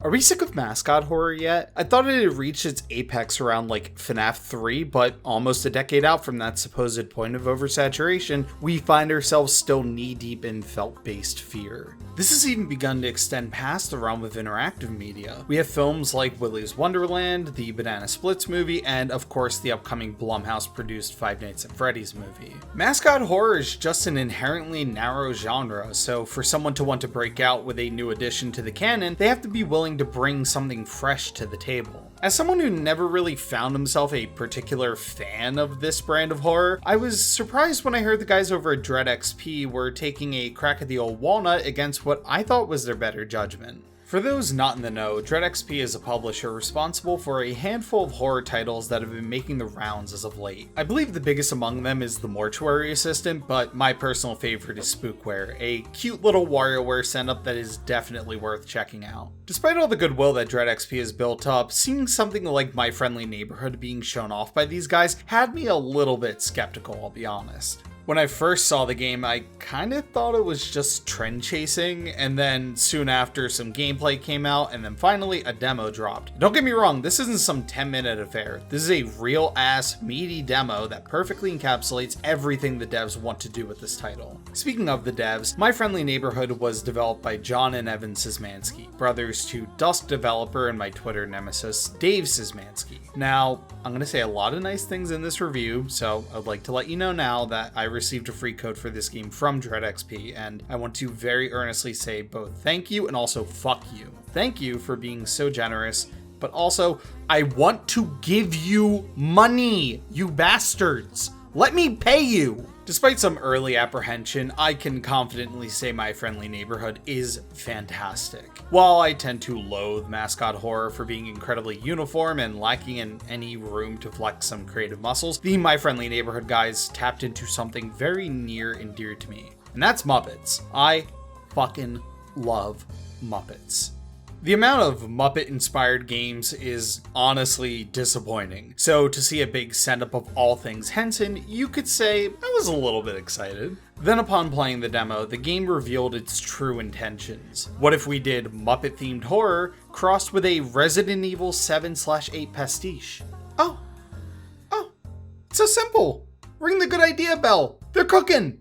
Are we sick of mascot horror yet? I thought it had reached its apex around like FNAF 3, but almost a decade out from that supposed point of oversaturation, we find ourselves still knee-deep in felt-based fear. This has even begun to extend past the realm of interactive media. We have films like Willy's Wonderland, the Banana Splits movie, and of course the upcoming Blumhouse-produced Five Nights at Freddy's movie. Mascot horror is just an inherently narrow genre, so for someone to want to break out with a new addition to the canon, they have to be willing to bring something fresh to the table. As someone who never really found himself a particular fan of this brand of horror, I was surprised when I heard the guys over at Dread XP were taking a crack at the old walnut against what I thought was their better judgment. For those not in the know, Dread XP is a publisher responsible for a handful of horror titles that have been making the rounds as of late. I believe the biggest among them is The Mortuary Assistant, but my personal favorite is Spookware, a cute little WarioWare setup that is definitely worth checking out. Despite all the goodwill that Dread XP has built up, seeing something like My Friendly Neighborhood being shown off by these guys had me a little bit skeptical, I'll be honest. When I first saw the game, I kinda thought it was just trend chasing, and then soon after some gameplay came out, and then finally a demo dropped. Don't get me wrong, this isn't some 10-minute affair. This is a real ass meaty demo that perfectly encapsulates everything the devs want to do with this title. Speaking of the devs, My Friendly Neighborhood was developed by John and Evan Szymanski, brothers to Dusk developer and my Twitter nemesis, Dave Szymanski. Now, I'm gonna say a lot of nice things in this review, so I'd like to let you know now that I received a free code for this game from Dread XP, and I want to very earnestly say both thank you and also fuck you. Thank you for being so generous, but also, I want to give you money, you bastards! Let me pay you! Despite some early apprehension, I can confidently say My Friendly Neighborhood is fantastic. While I tend to loathe mascot horror for being incredibly uniform and lacking in any room to flex some creative muscles, the My Friendly Neighborhood guys tapped into something very near and dear to me, and that's Muppets. I fucking love Muppets. The amount of Muppet-inspired games is honestly disappointing, so to see a big send-up of all things Henson, you could say I was a little bit excited. Then upon playing the demo, the game revealed its true intentions. What if we did Muppet-themed horror crossed with a Resident Evil 7/8 pastiche? Oh, it's so simple! Ring the good idea bell! They're cooking!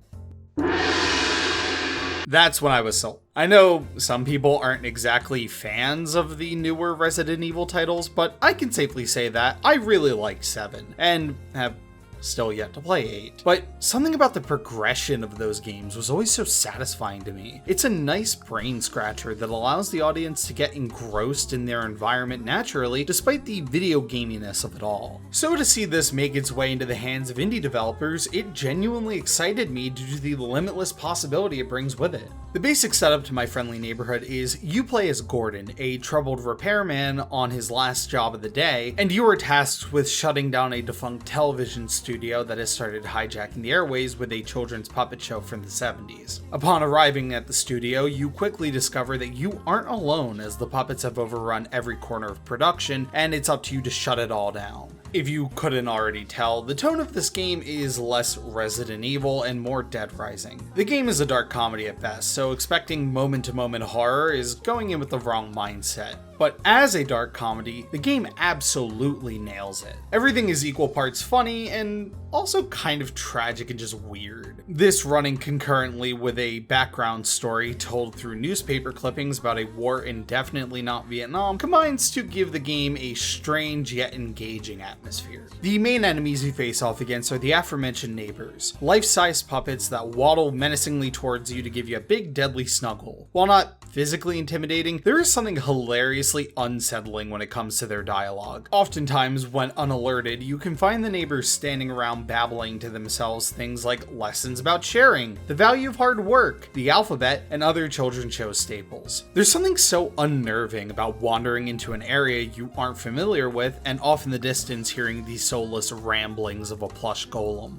That's when I was sold. I know some people aren't exactly fans of the newer Resident Evil titles, but I can safely say that I really like 7, and have still yet to play 8. But something about the progression of those games was always so satisfying to me. It's a nice brain scratcher that allows the audience to get engrossed in their environment naturally, despite the video gaminess of it all. So to see this make its way into the hands of indie developers, it genuinely excited me due to the limitless possibility it brings with it. The basic setup to My Friendly Neighborhood is you play as Gordon, a troubled repairman on his last job of the day, and you are tasked with shutting down a defunct television studio that has started hijacking the airways with a children's puppet show from the 70s. Upon arriving at the studio, you quickly discover that you aren't alone, as the puppets have overrun every corner of production, and it's up to you to shut it all down. If you couldn't already tell, the tone of this game is less Resident Evil and more Dead Rising. The game is a dark comedy at best, so expecting moment-to-moment horror is going in with the wrong mindset. But as a dark comedy, the game absolutely nails it. Everything is equal parts funny and also kind of tragic and just weird. This running concurrently with a background story told through newspaper clippings about a war in definitely not Vietnam combines to give the game a strange yet engaging atmosphere. The main enemies you face off against are the aforementioned neighbors, life-sized puppets that waddle menacingly towards you to give you a big deadly snuggle. While not physically intimidating, there is something hilariously unsettling when it comes to their dialogue. Oftentimes, when unalerted, you can find the neighbors standing around babbling to themselves things like lessons about sharing, the value of hard work, the alphabet, and other children's show staples. There's something so unnerving about wandering into an area you aren't familiar with, and off in the distance hearing the soulless ramblings of a plush golem.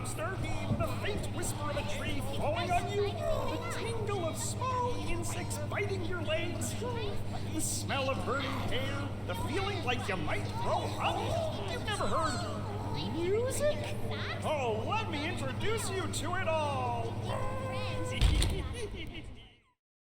monster, the faint whisper of a tree falling on you, the tingle of small insects biting your legs, the smell of burning hair, the feeling like you might throw up. You've never heard music? Oh, let me introduce you to it all.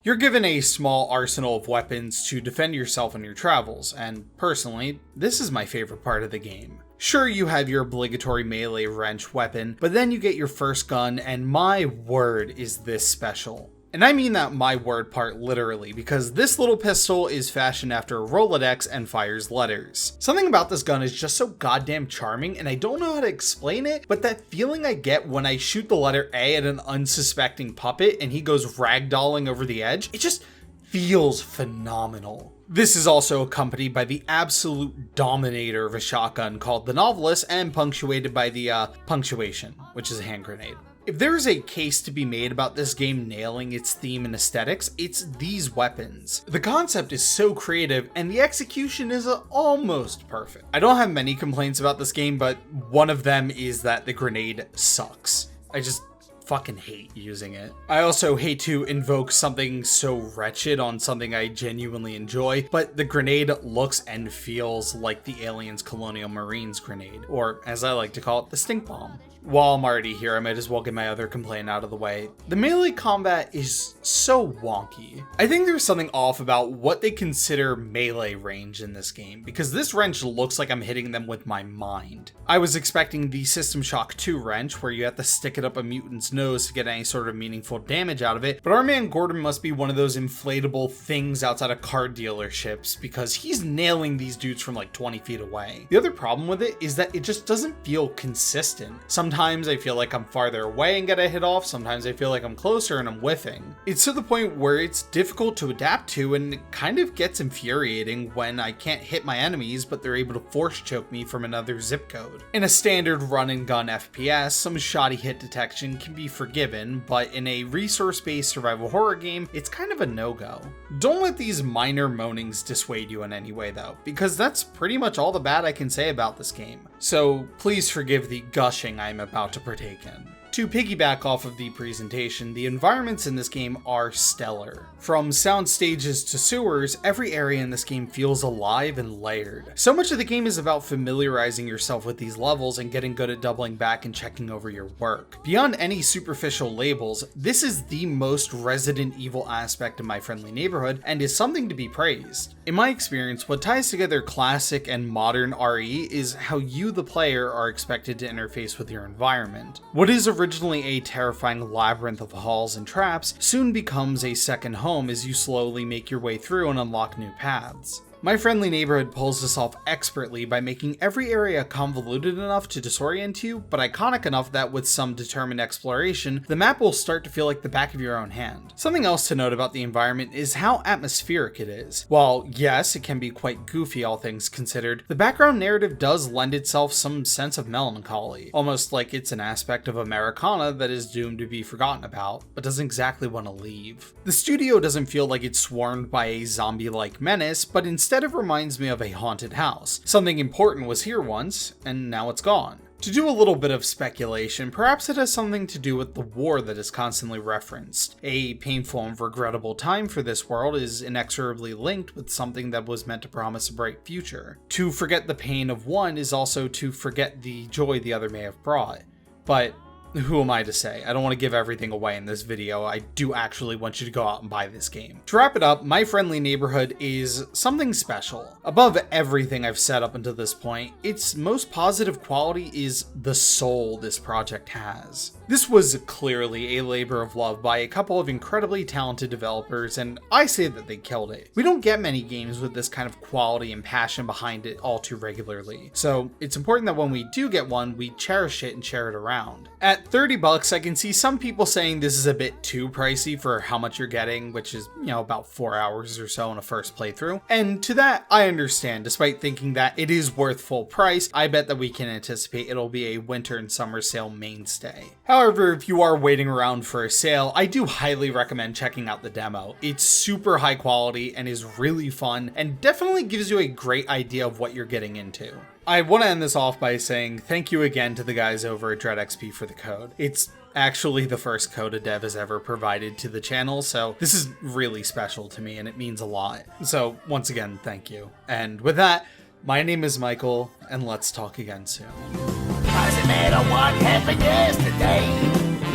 You're given a small arsenal of weapons to defend yourself on your travels, and personally, this is my favorite part of the game. Sure, you have your obligatory melee wrench weapon, but then you get your first gun, and my word is this special. And I mean that my word part literally, because this little pistol is fashioned after a Rolodex and fires letters. Something about this gun is just so goddamn charming, and I don't know how to explain it, but that feeling I get when I shoot the letter A at an unsuspecting puppet and he goes ragdolling over the edge, it just feels phenomenal. This is also accompanied by the absolute dominator of a shotgun called the Novelist and punctuated by the punctuation, which is a hand grenade. If there is a case to be made about this game nailing its theme and aesthetics, it's these weapons. The concept is so creative and the execution is almost perfect. I don't have many complaints about this game, but one of them is that the grenade sucks. I just fucking hate using it. I also hate to invoke something so wretched on something I genuinely enjoy, but the grenade looks and feels like the Aliens Colonial Marines grenade, or as I like to call it, the stink bomb. While I'm already here, I might as well get my other complaint out of the way. The melee combat is so wonky. I think there's something off about what they consider melee range in this game, because this wrench looks like I'm hitting them with my mind. I was expecting the System Shock 2 wrench, where you have to stick it up a mutant's nose to get any sort of meaningful damage out of it, but our man Gordon must be one of those inflatable things outside of car dealerships, because he's nailing these dudes from like 20 feet away. The other problem with it is that it just doesn't feel consistent. Sometimes I feel like I'm farther away and get a hit off, sometimes I feel like I'm closer and I'm whiffing. It's to the point where it's difficult to adapt to, and it kind of gets infuriating when I can't hit my enemies but they're able to force choke me from another zip code. In a standard run and gun FPS, some shoddy hit detection can be forgiven, but in a resource-based survival horror game, it's kind of a no-go. Don't let these minor moanings dissuade you in any way though, because that's pretty much all the bad I can say about this game. So please forgive the gushing I'm about to partake in. To piggyback off of the presentation, the environments in this game are stellar. From sound stages to sewers, every area in this game feels alive and layered. So much of the game is about familiarizing yourself with these levels and getting good at doubling back and checking over your work. Beyond any superficial labels, this is the most Resident Evil aspect of My Friendly Neighborhood and is something to be praised. In my experience, what ties together classic and modern RE is how you, the player, are expected to interface with your environment. What is originally a terrifying labyrinth of halls and traps soon becomes a second home as you slowly make your way through and unlock new paths. My Friendly Neighborhood pulls this off expertly by making every area convoluted enough to disorient you, but iconic enough that with some determined exploration, the map will start to feel like the back of your own hand. Something else to note about the environment is how atmospheric it is. While yes, it can be quite goofy all things considered, the background narrative does lend itself some sense of melancholy, almost like it's an aspect of Americana that is doomed to be forgotten about, but doesn't exactly want to leave. The studio doesn't feel like it's swarmed by a zombie-like menace, but instead it reminds me of a haunted house. Something important was here once, and now it's gone. To do a little bit of speculation, perhaps it has something to do with the war that is constantly referenced. A painful and regrettable time for this world is inexorably linked with something that was meant to promise a bright future. To forget the pain of one is also to forget the joy the other may have brought. But who am I to say? I don't want to give everything away in this video. I do actually want you to go out and buy this game. To wrap it up, My Friendly Neighborhood is something special. Above everything I've said up until this point, its most positive quality is the soul this project has. This was clearly a labor of love by a couple of incredibly talented developers, and I say that they killed it. We don't get many games with this kind of quality and passion behind it all too regularly, so it's important that when we do get one, we cherish it and share it around. At $30, I can see some people saying this is a bit too pricey for how much you're getting, which is, about 4 hours or so in a first playthrough. And to that, I understand. Despite thinking that it is worth full price, I bet that we can anticipate it'll be a winter and summer sale mainstay. However, if you are waiting around for a sale, I do highly recommend checking out the demo. It's super high quality and is really fun, and definitely gives you a great idea of what you're getting into. I want to end this off by saying thank you again to the guys over at DreadXP for the code. It's actually the first code a dev has ever provided to the channel, so this is really special to me and it means a lot. So once again, thank you. And with that, my name is Michael, and let's talk again soon. Doesn't matter what happened yesterday.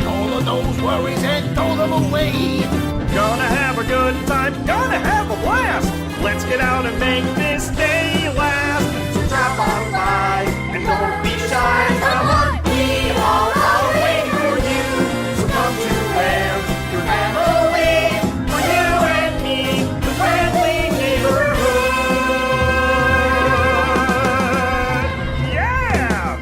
All of those worries and throw them away. Gonna have a good time, gonna have a blast. Let's get out and make this day last. So drop on by and don't be shy. Come on, we all are waiting for you. So come to where your family, for you and me, the friendly neighborhood. Yeah!